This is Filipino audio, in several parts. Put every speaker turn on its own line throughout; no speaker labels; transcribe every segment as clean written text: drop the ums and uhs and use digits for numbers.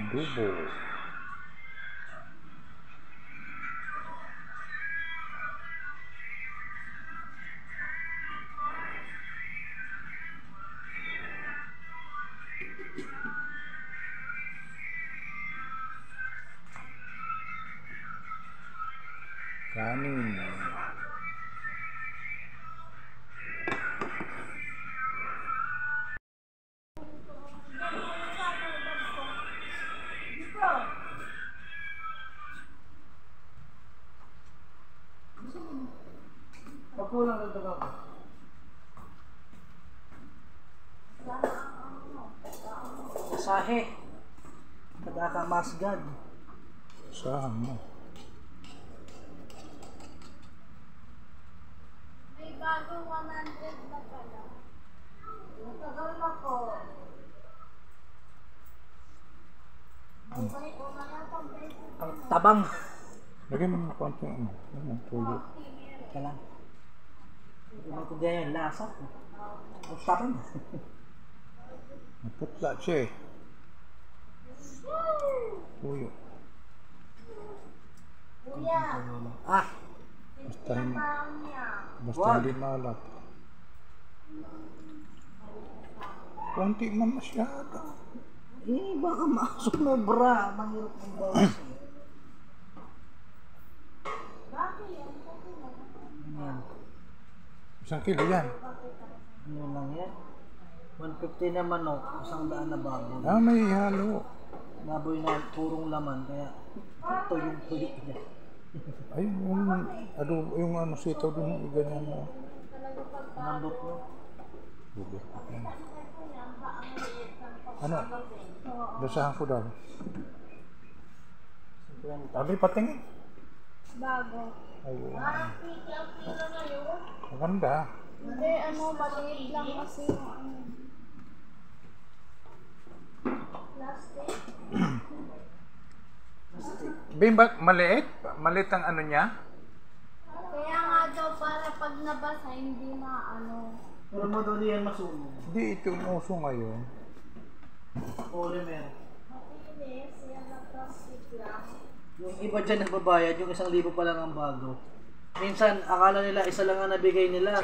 adobo. Kanin.
Pagkulang dito ako. Sahe. Kadaka-masgad.
Saan mo?
May bagong 100 na pala. Matagal na po.
Ang tabang.
Lagyan mo ng konting tulo.
Ika lang. Hindi maintindihan yung lasa. Ang tabang.
Naputla siya eh. Tuyo.
Kuya,
Ah!
Basta hindi malat. Konti man masyado.
Baka masumobra. Mahirap ng bawas. Ayan.
1 kilo yan.
Ano lang yan? 150 na manok, 100 na baboy.
Ah, may halo.
Baboy na purong laman, kaya ito yung tuyo niya.
Ayun, yung ano sitaw dun, ganyan mo.
Nandot mo.
Sige. Ano? Basahan ko daw.
50.
Sabi patingin.
bago.
Ayun.
Kilo na yun.
Maganda.
Hindi, maliit lang kasi yung plastic.
Bimbak, maliit? Maliit ang ano niya?
Kaya nga daw para pag nabasa, hindi na
Pero madali yan masunog.
Hindi ito yung uso ngayon.
Polymer.
Makinis, yan na plastic lang.
Yung iba dyan nagbabayad, yung 1,000 pa lang ang bago. Minsan, akala nila isa lang ang nabigay nila.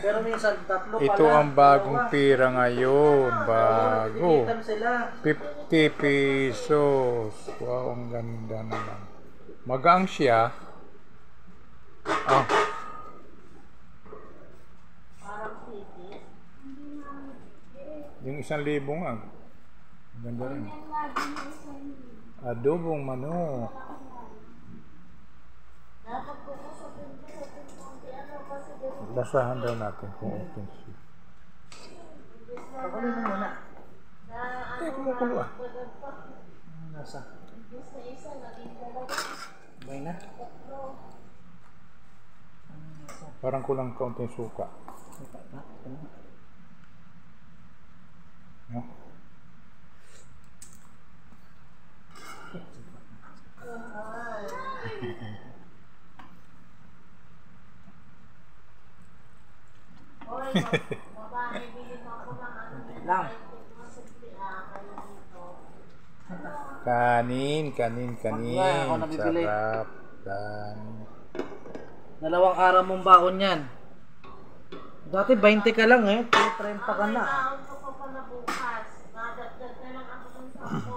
Pero minsan, 3 pala.
Ito ang bagong pira ngayon. Bago.
Tikitan sila.
50 pesos. Wow, ang ganda naman. Magaang siya. Ah,
Parang titis.
yung 1,000 nga. Ganda rin.
Yan lagi na isang
Adobong manok.
dapat kukusapin ko sa tinong kasi ganun.
Basahan daw natin kung open siya.
Pakuloy mo muna.
Eh, kumukulo ah.
Nasa.
Imbis na isa, naging dalawa.
Bay na.
Tatlo.
Parang kulang kaunting suka. No?
Hoy, babae, bilhin mo ako ng
Lang.
Kanin.
Wala, ako nabibili.
Sarap. Kanin.
2 araw mong baon yan. Dati 20 ka lang eh. 30 ka na.
Naupo ko pa na bukas. Nadagdag na lang ako ng 10.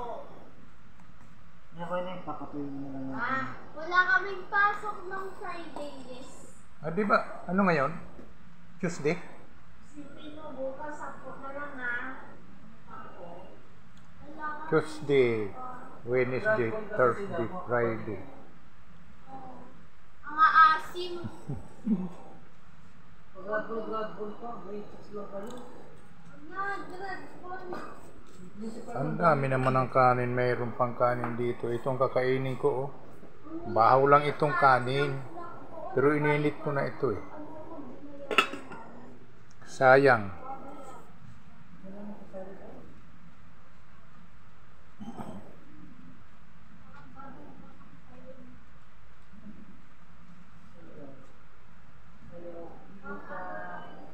Yan ko yun eh. Papatuloy mo na lang yan.
Wala kaming pasok ng Fridays.
Ah, di ba? Ano ngayon? Tuesday?
Si Pino, bukas ako na lang Wala ka.
Tuesday, Wednesday, Thursday, Friday.
Ang aasim.
Grad-bull pa. Grade 6 lang kayo.
Ang dami naman ng kanin. Mayroon pang kanin dito. Itong kakainin ko, oh. Bahaw lang itong kanin. Pero ininit ko na ito, eh. Sayang.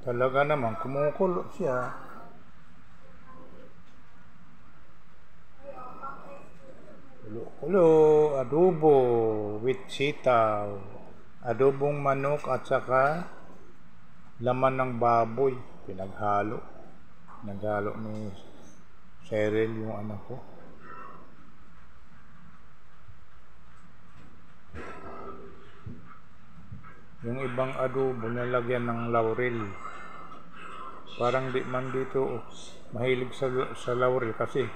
Talaga naman, kumukulo siya. Kulo, adobo with sitaw, adobong manok at saka laman ng baboy, pinaghalo. Naghalo ni Cheryl yung anak ko. Yung ibang adobo nalagyan ng laurel. Parang di man dito mahilig sa laurel kasi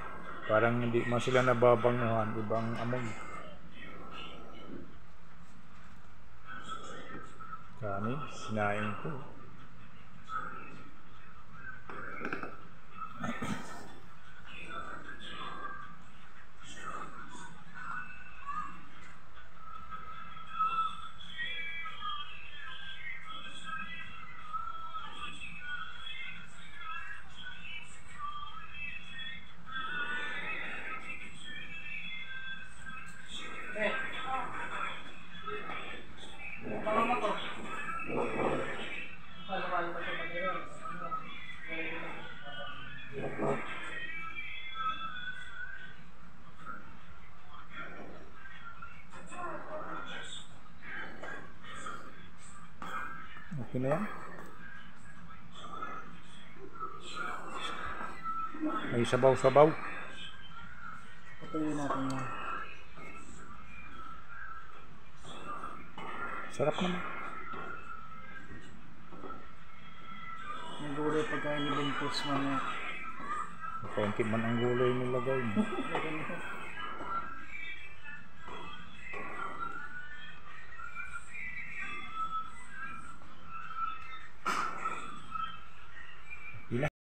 parang hindi man sila nababanguhan, ibang amoy. Kanin, sinain ko.
Mama ko. Halo-halo pa siya mag-iwan.
Okay na yan? May sabaw-sabaw.
Patuloy natin yan.
Sarap naman.
Ang gulay pagkain ni Buntis mamaya.
Kaunti man ang gulay nilagay mo.